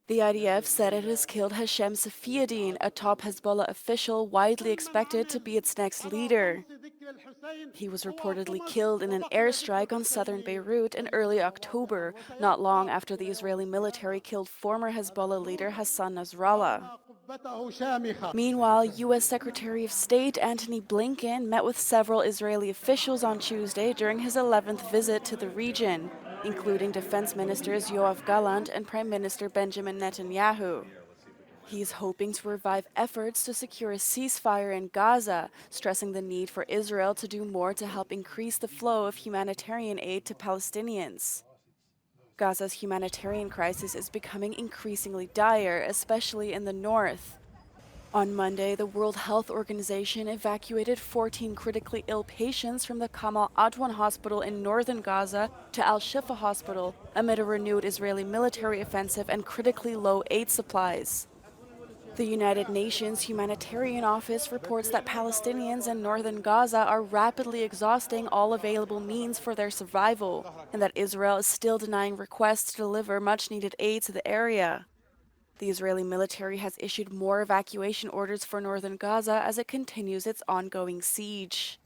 The IDF said it has killed Hashem Safiuddin, a top Hezbollah official widely expected to be its next leader. He was reportedly killed in an airstrike on southern Beirut in early October, not long after the Israeli military killed former Hezbollah leader Hassan Nasrallah. Meanwhile, U.S. Secretary of State Antony Blinken met with several Israeli officials on Tuesday during his 11th visit to the region, including Defense Ministers Yoav Gallant and Prime Minister Benjamin Netanyahu. He is hoping to revive efforts to secure a ceasefire in Gaza, stressing the need for Israel to do more to help increase the flow of humanitarian aid to Palestinians. Gaza's humanitarian crisis is becoming increasingly dire, especially in the north. On Monday, the World Health Organization evacuated 14 critically ill patients from the Kamal Adwan hospital in northern Gaza to Al-Shifa hospital amid a renewed Israeli military offensive and critically low aid supplies. The United Nations Humanitarian Office reports that Palestinians in northern Gaza are rapidly exhausting all available means for their survival, and that Israel is still denying requests to deliver much-needed aid to the area. The Israeli military has issued more evacuation orders for northern Gaza as it continues its ongoing siege.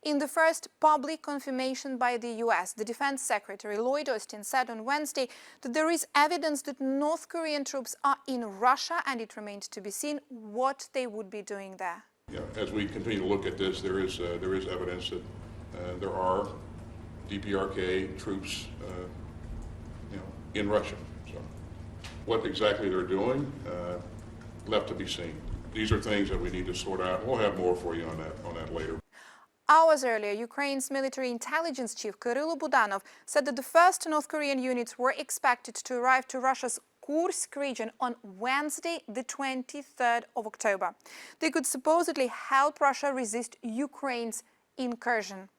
In the first public confirmation by the US, the Defense Secretary Lloyd Austin said on Wednesday that there is evidence that North Korean troops are in Russia, and it remains to be seen what they would be doing there. Yeah, as we continue to look at this, there is evidence that there are DPRK troops, in Russia. So, what exactly they're doing, left to be seen. These are things that we need to sort out. We'll have more for you on that later. Hours earlier, Ukraine's military intelligence chief Kyrylo Budanov said that the first North Korean units were expected to arrive to Russia's Kursk region on Wednesday, the 23rd of October. They could supposedly help Russia resist Ukraine's incursion.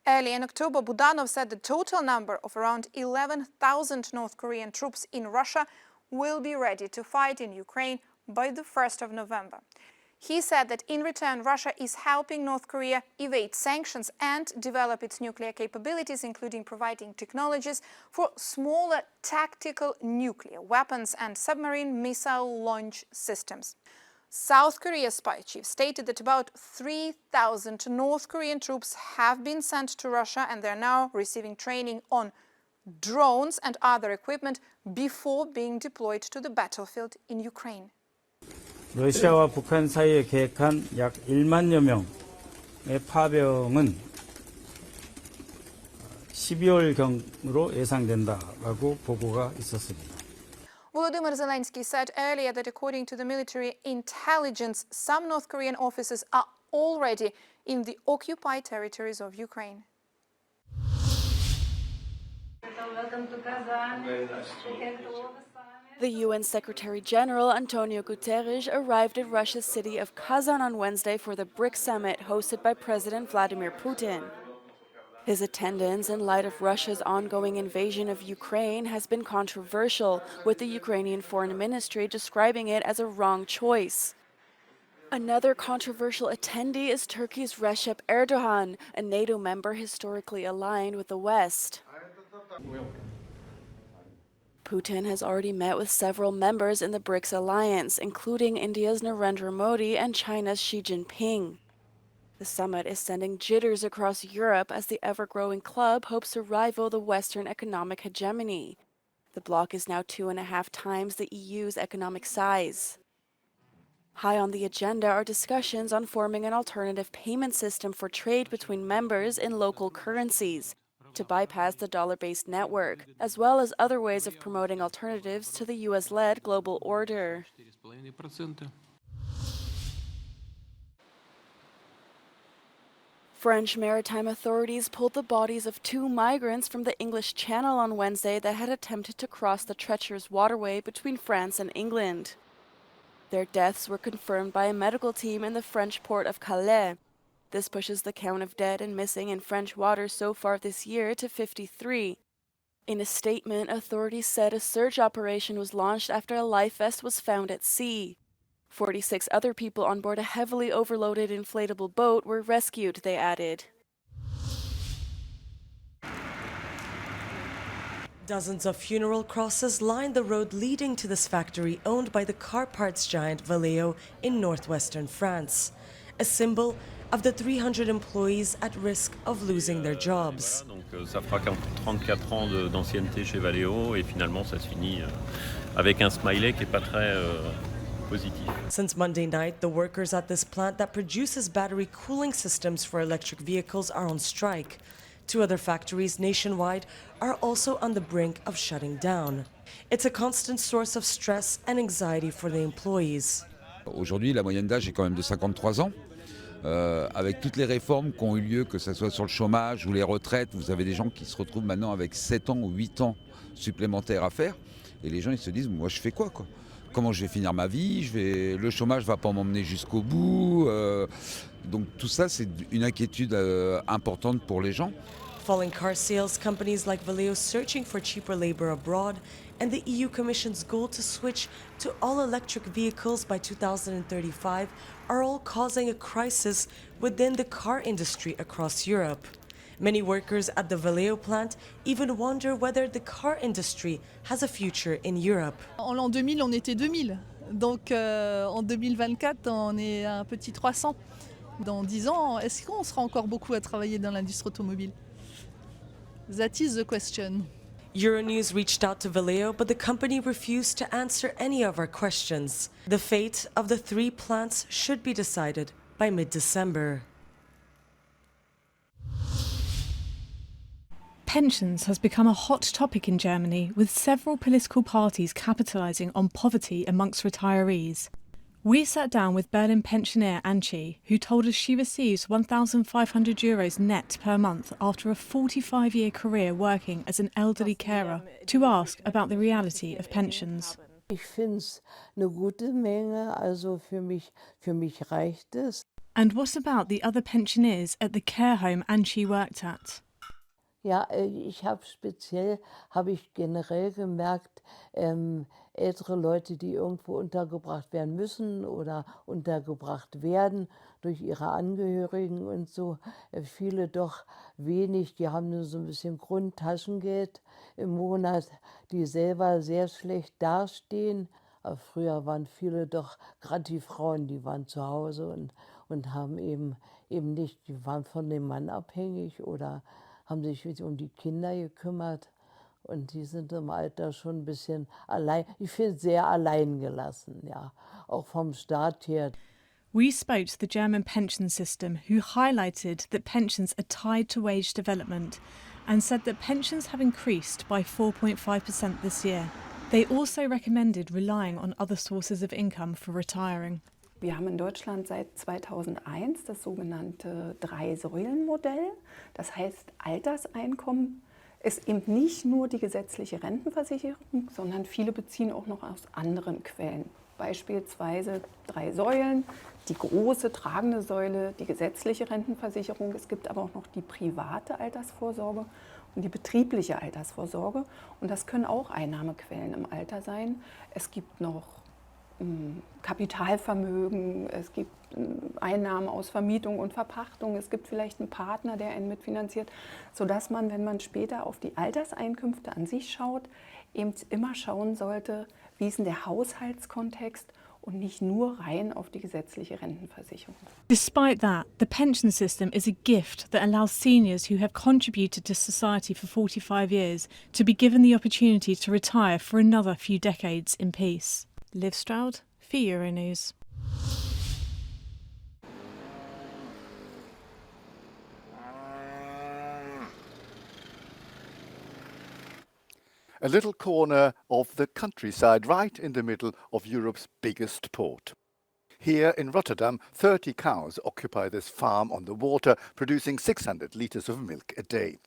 Early in October, Budanov said the total number of around 11,000 North Korean troops in Russia will be ready to fight in Ukraine by the 1st of November. He said that in return, Russia is helping North Korea evade sanctions and develop its nuclear capabilities, including providing technologies for smaller tactical nuclear weapons and submarine missile launch systems. South Korea's spy chief stated that about 3,000 North Korean troops have been sent to Russia, and they're now receiving training on drones and other equipment before being deployed to the battlefield in Ukraine. 러시아와 북한 사이에 계획한 약 1만여 명의 파병은 12월경으로 예상된다라고 보고가 있었습니다. Volodymyr Zelensky said earlier that according to the military intelligence, some North Korean officers are already in the occupied territories of Ukraine. The UN Secretary General Antonio Guterres arrived at Russia's city of Kazan on Wednesday for the BRICS summit hosted by President Vladimir Putin. His attendance in light of Russia's ongoing invasion of Ukraine has been controversial, with the Ukrainian Foreign Ministry describing it as a wrong choice. Another controversial attendee is Turkey's Recep Erdogan, a NATO member historically aligned with the West. Putin has already met with several members in the BRICS alliance, including India's Narendra Modi and China's Xi Jinping. The summit is sending jitters across Europe as the ever-growing club hopes to rival the Western economic hegemony. The bloc is now 2.5 times the EU's economic size. High on the agenda are discussions on forming an alternative payment system for trade between members in local currencies to bypass the dollar-based network, as well as other ways of promoting alternatives to the US-led global order. French maritime authorities pulled the bodies of 2 migrants from the English Channel on Wednesday that had attempted to cross the treacherous waterway between France and England. Their deaths were confirmed by a medical team in the French port of Calais. This pushes the count of dead and missing in French waters so far this year to 53. In a statement, authorities said a search operation was launched after a life vest was found at sea. 46 other people on board a heavily overloaded inflatable boat were rescued, they added. Dozens of funeral crosses line the road leading to this factory owned by the car parts giant Valeo in northwestern France, a symbol of the 300 employees at risk of losing their jobs. Donc ça fera 34 ans d'ancienneté chez Valeo et finalement ça se finit avec un smiley qui n'est pas très positif. Since Monday night, the workers at this plant that produces battery cooling systems for electric vehicles are on strike. Two other factories nationwide are also on the brink of shutting down. It's a constant source of stress and anxiety for the employees. Aujourd'hui, la moyenne d'âge est quand même de 53 ans. Avec toutes les réformes qui ont eu lieu, que ce soit sur le chômage ou les retraites, vous avez des gens qui se retrouvent maintenant avec 7 ans ou 8 ans supplémentaires à faire. Et les gens, ils se disent, moi je fais quoi? Comment je vais finir ma vie? Le chômage ne va pas m'emmener jusqu'au bout. Donc tout ça, c'est une inquiétude importante pour les gens. Falling car sales, companies like Valeo searching for cheaper labor abroad, and the EU Commission's goal to switch to all-electric vehicles by 2035 are all causing a crisis within the car industry across Europe. Many workers at the Valeo plant even wonder whether the car industry has a future in Europe. En l'an 2000, on était 2000. Donc en 2024, on est un petit 300. Dans 10 ans, est-ce qu'on sera encore beaucoup à travailler dans l'industrie automobile? That is the question. Euronews reached out to Valeo, but the company refused to answer any of our questions. The fate of the 3 plants should be decided by mid-December. Pensions has become a hot topic in Germany, with several political parties capitalising on poverty amongst retirees. We sat down with Berlin pensioner Antje, who told us she receives €1,500 net per month after a 45-year career working as an elderly carer, to ask about the reality of pensions. Ich finde es eine gute Menge, also für mich reicht es. And what about the other pensioners at the care home Antje worked at? Ja, ich habe generell gemerkt, ältere Leute, die irgendwo untergebracht werden müssen oder untergebracht werden durch ihre Angehörigen und so, viele doch wenig, die haben nur so ein bisschen Grundtaschengeld im Monat, die selber sehr schlecht dastehen. Aber früher waren viele doch, gerade die Frauen, die waren zu Hause und haben eben nicht, die waren von dem Mann abhängig oder haben sich um die Kinder gekümmert und die sind im Alter schon ein bisschen allein, ich finde sehr allein gelassen, ja, auch vom Staat her. We spoke to the German pension system, who highlighted that pensions are tied to wage development and said that pensions have increased by 4.5% this year. They also recommended relying on other sources of income for retiring. Wir haben in Deutschland seit 2001 das sogenannte Drei-Säulen-Modell. Das heißt, Alterseinkommen ist eben nicht nur die gesetzliche Rentenversicherung, sondern viele beziehen auch noch aus anderen Quellen. Beispielsweise 3 Säulen, die große tragende Säule, die gesetzliche Rentenversicherung. Es gibt aber auch noch die private Altersvorsorge und die betriebliche Altersvorsorge. Und das können auch Einnahmequellen im Alter sein. Es gibt noch Kapitalvermögen, es gibt Einnahmen aus Vermietung und Verpachtung, es gibt vielleicht einen Partner, der einen mitfinanziert, sodass man, wenn man später auf die Alterseinkünfte an sich schaut, eben immer schauen sollte, wie ist denn der Haushaltskontext und nicht nur rein auf die gesetzliche Rentenversicherung. Despite that, the pension system is a gift that allows seniors who have contributed to society for 45 years to be given the opportunity to retire for another few decades in peace. Liv Stroud for Euronews. A little corner of the countryside right in the middle of Europe's biggest port. Here in Rotterdam, 30 cows occupy this farm on the water, producing 600 litres of milk a day.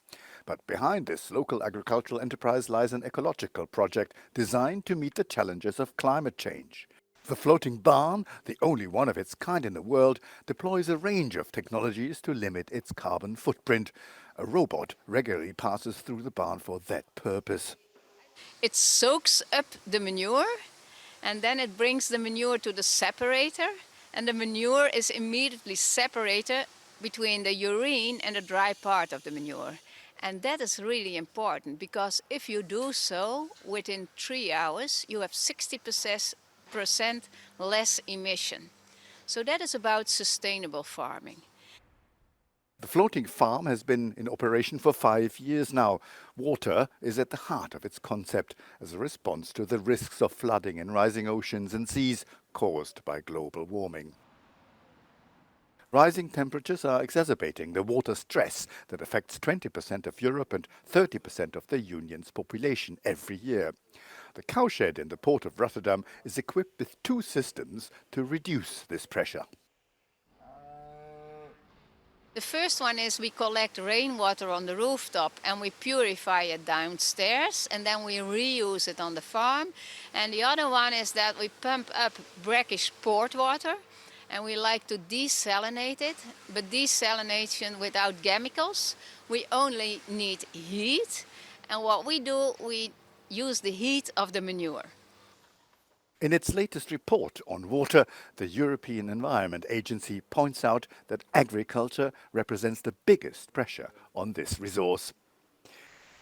But behind this local agricultural enterprise lies an ecological project designed to meet the challenges of climate change. The floating barn, the only one of its kind in the world, deploys a range of technologies to limit its carbon footprint. A robot regularly passes through the barn for that purpose. It soaks up the manure and then it brings the manure to the separator, and the manure is immediately separated between the urine and the dry part of the manure. And that is really important because if you do so, within 3 hours, you have 60% less emission. So that is about sustainable farming. The floating farm has been in operation for 5 years now. Water is at the heart of its concept as a response to the risks of flooding in rising oceans and seas caused by global warming. Rising temperatures are exacerbating the water stress that affects 20% of Europe and 30% of the Union's population every year. The cowshed in the port of Rotterdam is equipped with 2 systems to reduce this pressure. The first one is we collect rainwater on the rooftop and we purify it downstairs and then we reuse it on the farm. And the other one is that we pump up brackish port water and we like to desalinate it, but desalination without chemicals. We only need heat, and what we do, we use the heat of the manure. In its latest report on water, the European Environment Agency points out that agriculture represents the biggest pressure on this resource.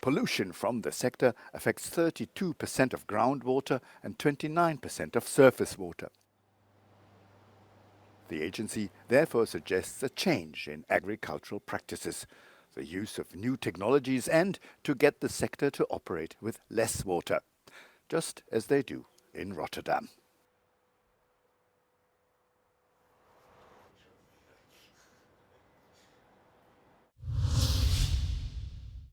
Pollution from the sector affects 32% of groundwater and 29% of surface water. The agency therefore suggests a change in agricultural practices, the use of new technologies, and to get the sector to operate with less water, just as they do in Rotterdam.